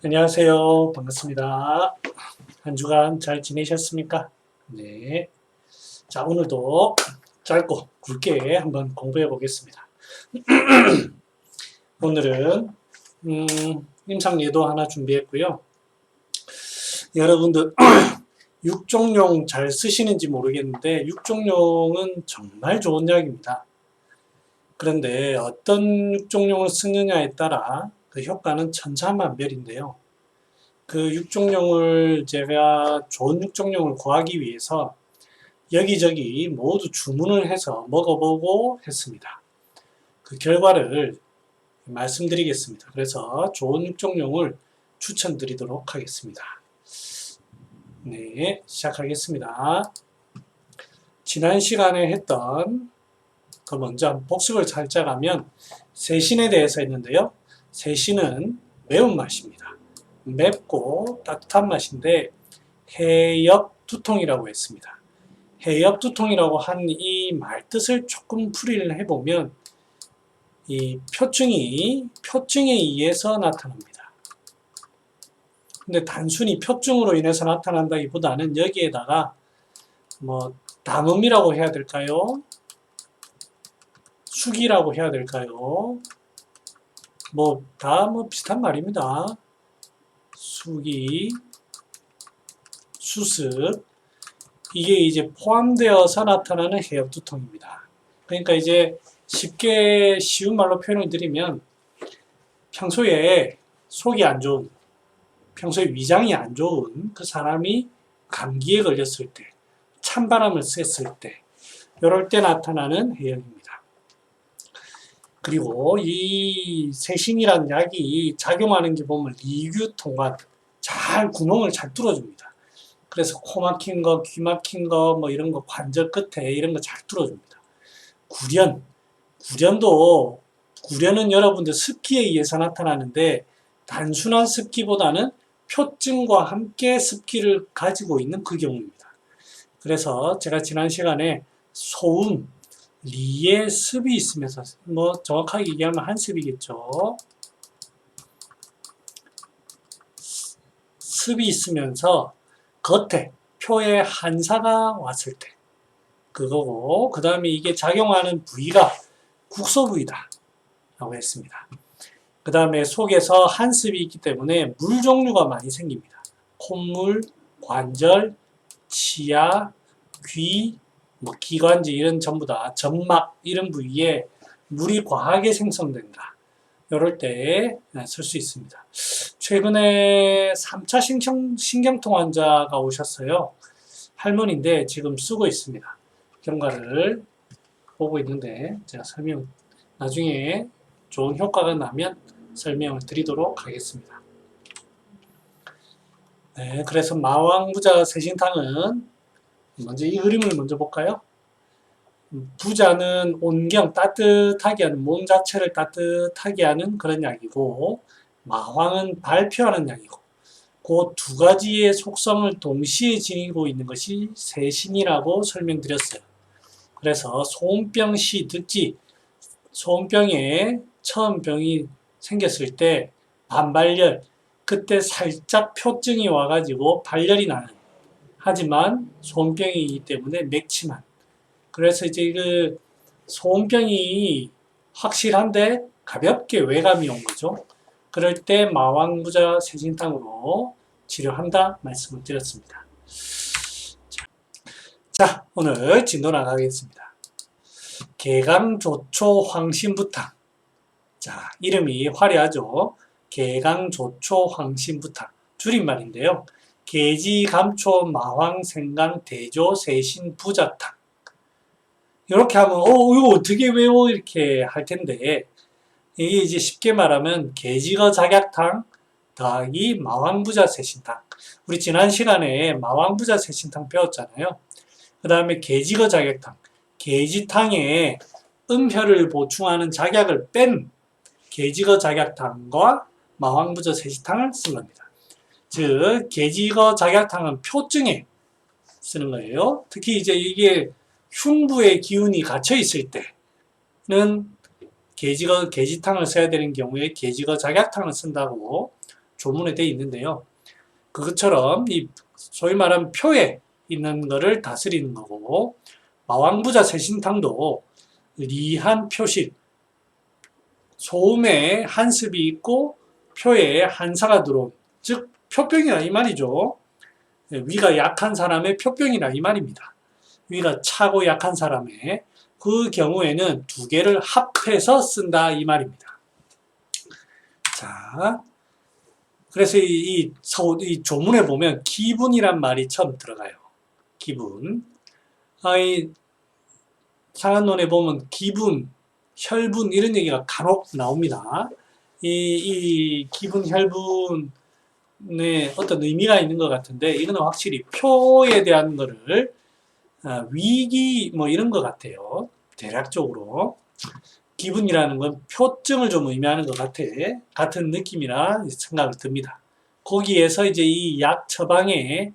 안녕하세요. 반갑습니다. 한 주간 잘 지내셨습니까? 네. 자, 오늘도 짧고 굵게 한번 공부해 보겠습니다. 오늘은, 임상예도 하나 준비했고요. 여러분들, 육종용 잘 쓰시는지 모르겠는데, 육종용은 정말 좋은 약입니다. 그런데 어떤 육종용을 쓰느냐에 따라 그 효과는 천차만별인데요. 그 육종용을 제가 좋은 육종용을 구하기 위해서 여기저기 모두 주문을 해서 먹어보고 했습니다. 그 결과를 말씀드리겠습니다. 그래서 좋은 육종용을 추천드리도록 하겠습니다. 네, 시작하겠습니다. 지난 시간에 했던 그 먼저 복습을 살짝 하면 세신에 대해서 했는데요. 세신은 매운맛입니다. 맵고 따뜻한 맛인데 해엽두통이라고 했습니다. 해엽두통이라고 한 이 말뜻을 조금 풀이를 해보면 이 표증에 의해서 나타납니다. 근데 단순히 표증으로 인해서 나타난다기보다는 여기에다가 뭐 담음이라고 해야 될까요? 숙이라고 해야 될까요? 다 비슷한 말입니다. 숙이, 수습, 이게 이제 포함되어서 나타나는 해엽두통입니다. 그러니까 이제 쉽게 쉬운 말로 표현을 드리면 평소에 속이 안 좋은, 평소에 위장이 안 좋은 그 사람이 감기에 걸렸을 때, 찬바람을 쐈을 때, 이럴 때 나타나는 해열입니다. 그리고 이 세신이라는 약이 작용하는 게 보면 리규통관, 구멍을 잘 뚫어줍니다. 그래서 코 막힌 거, 귀 막힌 거, 뭐 이런 거, 관절 끝에 이런 거 잘 뚫어줍니다. 구련은 여러분들 습기에 의해서 나타나는데 단순한 습기보다는 표증과 함께 습기를 가지고 있는 그 경우입니다. 그래서 제가 지난 시간에 소음, 리에 습이 있으면서 정확하게 얘기하면 한습이겠죠. 습이 있으면서 겉에 표에 한사가 왔을 때 그거고, 그 다음에 이게 작용하는 부위가 국소 부위다 라고 했습니다. 그 다음에 속에서 한습이 있기 때문에 물 종류가 많이 생깁니다. 콧물, 관절, 치아, 귀, 기관지 이런 전부 다 점막 이런 부위에 물이 과하게 생성된다. 이럴 때 쓸 수 있습니다. 최근에 3차 신경통 환자가 오셨어요. 할머니인데 지금 쓰고 있습니다. 경과를 보고 있는데 제가 나중에 좋은 효과가 나면 설명을 드리도록 하겠습니다. 네, 그래서 마왕부자 세신탕은 먼저 이 그림을 먼저 볼까요? 부자는 온경, 따뜻하게 하는, 몸 자체를 따뜻하게 하는 그런 약이고, 마황은 발표하는 약이고, 그 두 가지의 속성을 동시에 지니고 있는 것이 세신이라고 설명드렸어요. 그래서 소음병 시 듣지, 소음병에 처음 병이 생겼을 때 반발열, 그때 살짝 표증이 와가지고 발열이 나는, 하지만 소음병이기 때문에 맥침한, 그래서 이제 그 소음병이 확실한데 가볍게 외감이 온 거죠. 그럴 때 마왕부자 세신탕으로 치료한다 말씀을 드렸습니다. 자, 오늘 진도 나가겠습니다. 개강조초 황신부탕. 자, 이름이 화려하죠. 개강조초 황신부탕. 줄임말인데요. 개지, 감초, 마황, 생강, 대조, 세신, 부자탕. 이렇게 하면 이거 어떻게 외워 이렇게 할 텐데, 이게 이제 쉽게 말하면 개지거 작약탕 더하기 마왕부자 세신탕. 우리 지난 시간에 마왕부자 세신탕 배웠잖아요. 그 다음에 개지거 작약탕, 개지탕에 음혈을 보충하는 작약을 뺀 개지거 작약탕과 마왕부자 세신탕을 쓴 겁니다. 즉 개지거 작약탕은 표증에 쓰는 거예요. 특히 이제 이게 흉부의 기운이 갇혀 있을 때는 개지탕을 써야 되는 경우에 개지거 작약탕을 쓴다고 조문에 되어 있는데요. 그것처럼 이 소위 말하는 표에 있는 거를 다스리는 거고, 마왕부자 세신탕도 리한 표식, 소음에 한습이 있고 표에 한사가 들어온, 즉 표병이라 이 말이죠. 위가 약한 사람의 표병이라 이 말입니다. 위가 차고 약한 사람의 그 경우에는 두 개를 합해서 쓴다 이 말입니다. 자, 그래서 이 조문에 보면 기분이란 말이 처음 들어가요. 기분. 이 상한론에 보면 기분, 혈분 이런 얘기가 간혹 나옵니다. 이 기분, 혈분에 어떤 의미가 있는 것 같은데 이거는 확실히 표에 대한 거를 위기 뭐 이런 것 같아요. 대략적으로 기분이라는 건 표증을 좀 의미하는 것 같은 느낌이라 생각이 듭니다. 거기에서 이제 이 약 처방의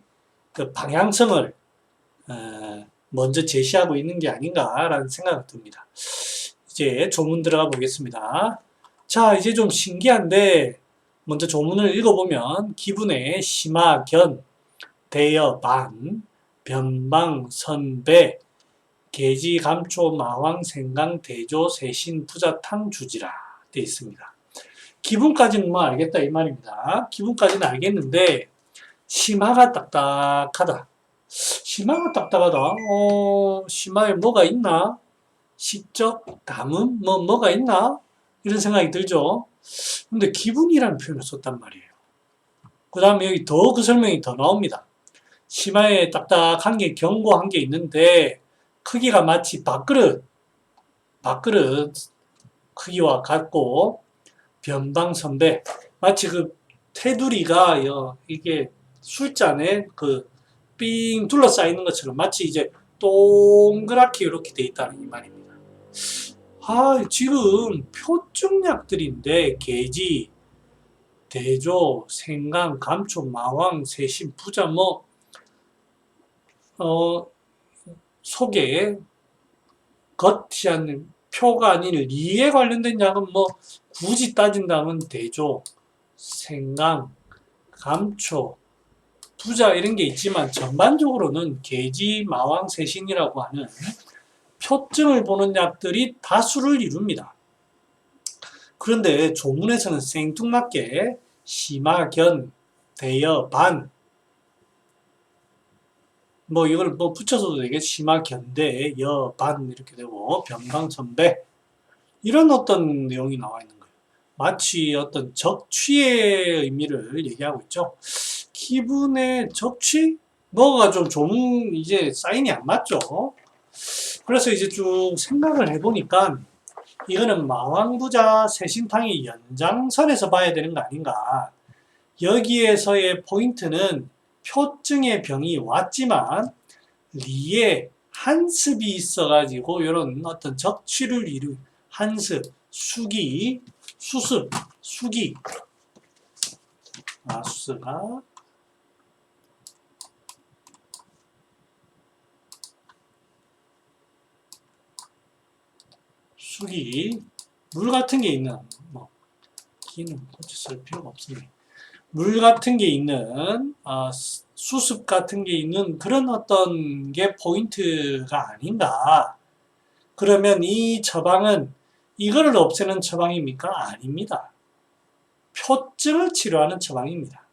그 방향성을 먼저 제시하고 있는 게 아닌가라는 생각이 듭니다. 이제 조문 들어가 보겠습니다. 자, 이제 좀 신기한데 먼저 조문을 읽어보면 기분에 심화, 견, 대여, 반, 변방, 선배, 계지, 감초, 마왕, 생강, 대조, 세신, 부자탕, 주지라 되어 있습니다. 기분까지는 뭐 알겠다 이 말입니다. 기분까지는 알겠는데 심화가 딱딱하다. 심화가 딱딱하다. 심화에 뭐가 있나? 식적, 담음, 뭐가 있나? 이런 생각이 들죠. 근데 기분이라는 표현을 썼단 말이에요. 그 다음에 여기 더 그 설명이 더 나옵니다. 심화에 딱딱한 게 견고한 게 있는데 크기가 마치 밥그릇 크기와 같고 변방선배 마치 그 테두리가 이게 술잔에 그 삥 둘러싸여 있는 것처럼 마치 이제 동그랗게 이렇게 돼 있다는 이 말입니다. 지금 표증약들인데 계지, 대조, 생강, 감초, 마왕, 세신, 부자 속에 겉이 아닌 표가 아닌 리에 관련된 약은 굳이 따진다면 대조, 생강, 감초, 부자 이런 게 있지만 전반적으로는 계지, 마왕, 세신이라고 하는 표증을 보는 약들이 다수를 이룹니다. 그런데 조문에서는 생뚱맞게 심화, 견, 대여, 반 이걸 붙여서도 되게 심화, 견대, 여, 반 이렇게 되고 변방, 선배 이런 어떤 내용이 나와 있는 거예요. 마치 어떤 적취의 의미를 얘기하고 있죠. 기분의 적취? 뭐가 좀 조문 이제 사인이 안 맞죠. 그래서 이제 쭉 생각을 해보니까 이거는 마왕부자 세신탕의 연장선에서 봐야 되는 거 아닌가. 여기에서의 포인트는 표증의 병이 왔지만 리에 한습이 있어가지고 이런 어떤 적취를 이루 한습, 수기, 수습, 수기 수습아 수기 물 같은 게 있는 기는 굳이 쓸 필요가 없습니다. 물 같은 게 있는 수습 같은 게 있는 그런 어떤 게 포인트가 아닌가. 그러면 이 처방은 이거를 없애는 처방입니까? 아닙니다. 표증을 치료하는 처방입니다.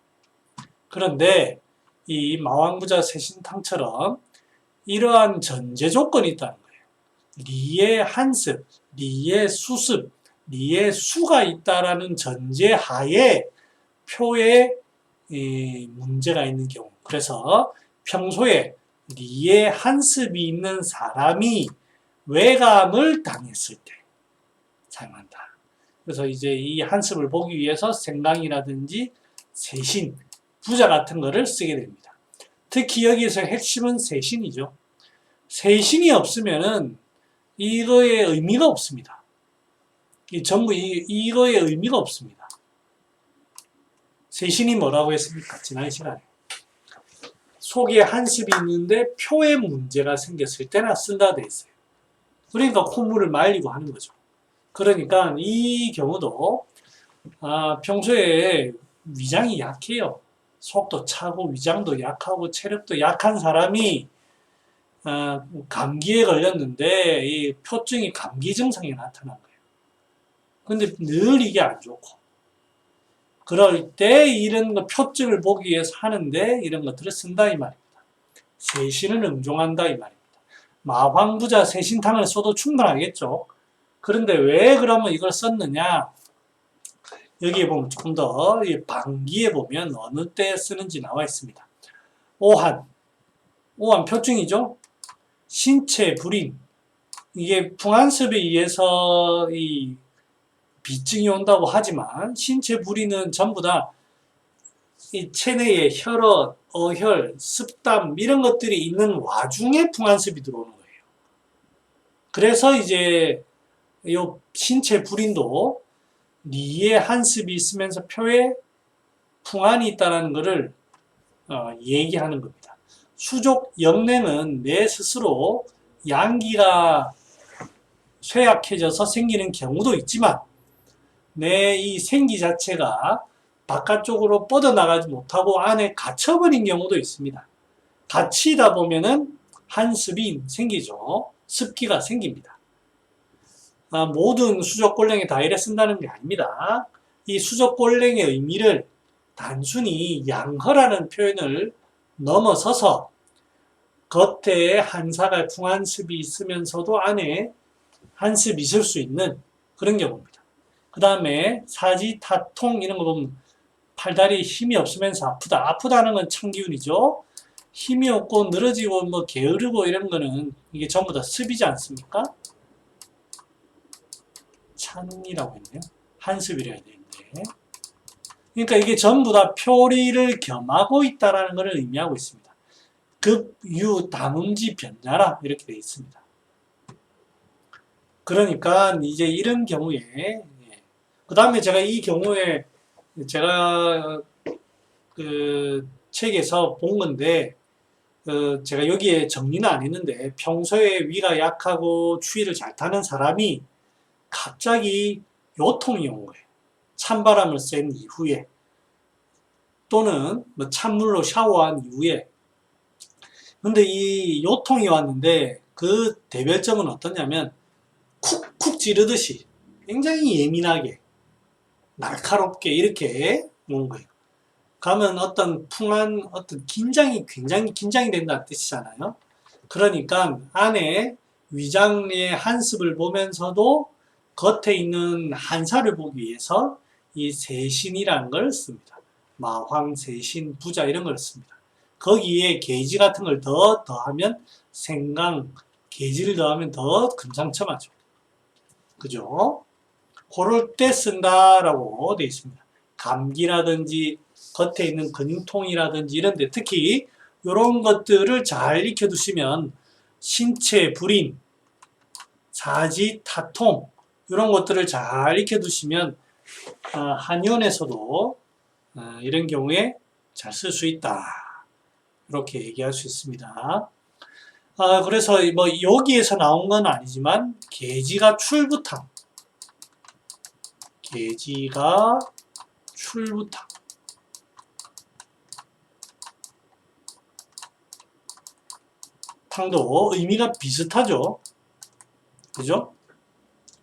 그런데 이 마왕부자 세신탕처럼 이러한 전제 조건이 있다는 거예요. 리의 한습, 리의 수습, 리의 수가 있다라는 전제 하에 표에 문제가 있는 경우. 그래서 평소에 리에 한습이 있는 사람이 외감을 당했을 때 사용한다. 그래서 이제 이 한습을 보기 위해서 생강이라든지 세신, 부자 같은 거를 쓰게 됩니다. 특히 여기서 핵심은 세신이죠. 세신이 없으면은 이거의 의미가 없습니다. 전부 이거의 의미가 없습니다. 세신이 뭐라고 했습니까? 지난 시간에. 속에 한습이 있는데 표에 문제가 생겼을 때나 쓴다 돼 있어요. 그러니까 콧물을 말리고 하는 거죠. 그러니까 이 경우도 평소에 위장이 약해요. 속도 차고 위장도 약하고 체력도 약한 사람이 감기에 걸렸는데 이 표증이 감기 증상이 나타난 거예요. 근데 늘 이게 안 좋고 그럴 때 이런 거 표증을 보기 위해서 하는데 이런 것들을 쓴다 이 말입니다. 세신을 응종한다 이 말입니다. 마황부자 세신탕을 써도 충분하겠죠. 그런데 왜 그러면 이걸 썼느냐? 여기에 보면 조금 더 방기에 보면 어느 때 쓰는지 나와 있습니다. 오한 표증이죠. 신체 불임, 이게 풍한습에 의해서 이 비증이 온다고 하지만 신체 불임은 전부 다 이 체내에 혈흔, 어혈, 습담 이런 것들이 있는 와중에 풍한습이 들어오는 거예요. 그래서 이제 요 신체 불임도 니에 한습이 있으면서 표에 풍한이 있다는 것을 얘기하는 겁니다. 수족 영내는 내 스스로 양기가 쇠약해져서 생기는 경우도 있지만 내 이 생기 자체가 바깥쪽으로 뻗어나가지 못하고 안에 갇혀버린 경우도 있습니다. 갇히다 보면은 한습이 생기죠. 습기가 생깁니다. 모든 수족골랭이 다 이래 쓴다는 게 아닙니다. 이 수족골랭의 의미를 단순히 양허라는 표현을 넘어서서 겉에 한사가 풍한습이 있으면서도 안에 한습이 있을 수 있는 그런 경우입니다. 그 다음에 사지타통 이런 거 보면 팔다리에 힘이 없으면서 아프다. 아프다는 건 찬기운이죠. 힘이 없고 늘어지고 뭐 게으르고 이런 거는 이게 전부 다 습이지 않습니까? 찬이라고 했네요. 한습이라 해야 되는데. 그러니까 이게 전부 다 표리를 겸하고 있다라는 것을 의미하고 있습니다. 급, 유, 담음지, 변자라 이렇게 되어 있습니다. 그러니까 이제 이런 경우에 그 다음에 제가 이 경우에 제가 그 책에서 본 건데 제가 여기에 정리는 안 했는데 평소에 위가 약하고 추위를 잘 타는 사람이 갑자기 요통이 온 거예요. 찬바람을 쐰 이후에 또는 뭐 찬물로 샤워한 이후에 근데 이 요통이 왔는데 그 대별점은 어떠냐면 쿡쿡 찌르듯이 굉장히 예민하게 날카롭게 이렇게 오는 거예요. 가면 어떤 풍한 어떤 굉장히 긴장이 된다는 뜻이잖아요. 그러니까 안에 위장의 한습을 보면서도 겉에 있는 한사를 보기 위해서 이 세신이라는 걸 씁니다. 마황, 세신, 부자 이런 걸 씁니다. 거기에 계지 같은 걸 더하면 생강, 계지를 더하면 더 금상첨화죠. 그죠? 그럴 때 쓴다라고 되어 있습니다. 감기라든지 겉에 있는 근육통이라든지 이런 데 특히 이런 것들을 잘 익혀두시면 신체 불임, 사지, 타통 이런 것들을 잘 익혀두시면 한의원에서도 이런 경우에 잘 쓸 수 있다. 이렇게 얘기할 수 있습니다. 그래서 뭐 여기에서 나온 건 아니지만 계지가 출부탕, 계지가 출부탕. 탕도 의미가 비슷하죠. 그죠?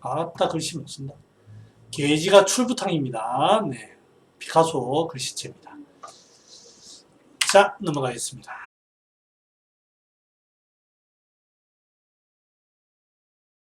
아따 글씨 멋진다. 계지가 출부탕입니다. 네. 피카소 글씨체입니다. 자, 넘어가겠습니다.